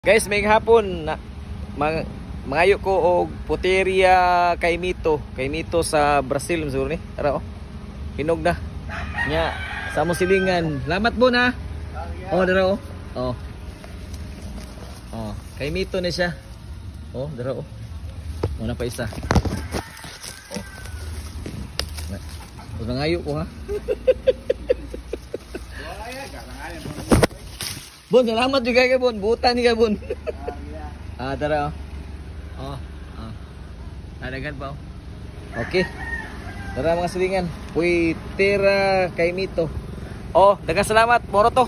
Guys, may hapon na mangayo ko og Puteria Caimito sa Brazil misuro ni. Tara oh. Hinog na. Nya sa mo silingan. Lamat mo na. Oh, dara oh. Oh. Oh, Caimito ni siya. Oh, dara oh. Muna pa isa. Oh. Nangayo ko ha. Bon, salamat juga kay Bon. Butan ni kay Bon. Tara oh. Oh. Adagan pa oh. Okay. Tara mga silingan. Puteria Caimito. Oh, daghang salamat. Moro to.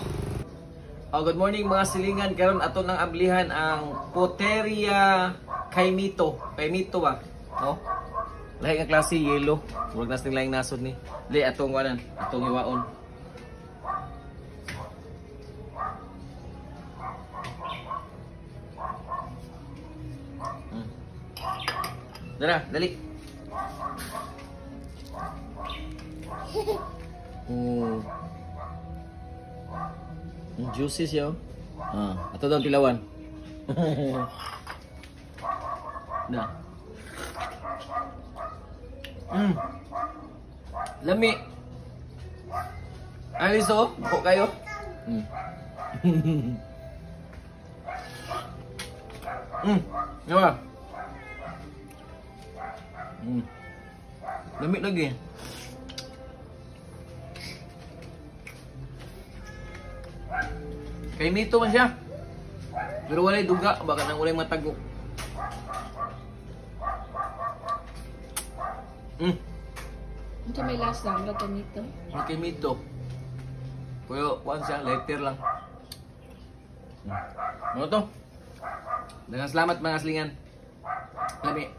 Oh, good morning mga silingan. Karon ato nang ablihan ang Puteria Caimito. Caimito ba? Oh. Lahi nga klase yellow. Murag nas ning laing nasod ni. Dili atong wanan, atong iwaon. Dara, dali. Juicy siya. Ato daw tilawan. Na. Lami. Alis oh, buko kayo. Yawa. Lamig lagi. Caimito man siya. Pero walay duga, baka nang ulay matagok. Ito may lasa, ang Caimito. Ang Caimito. Pero one siya, letter lang. Ano to? Daghang salamat mga slingan. Lami.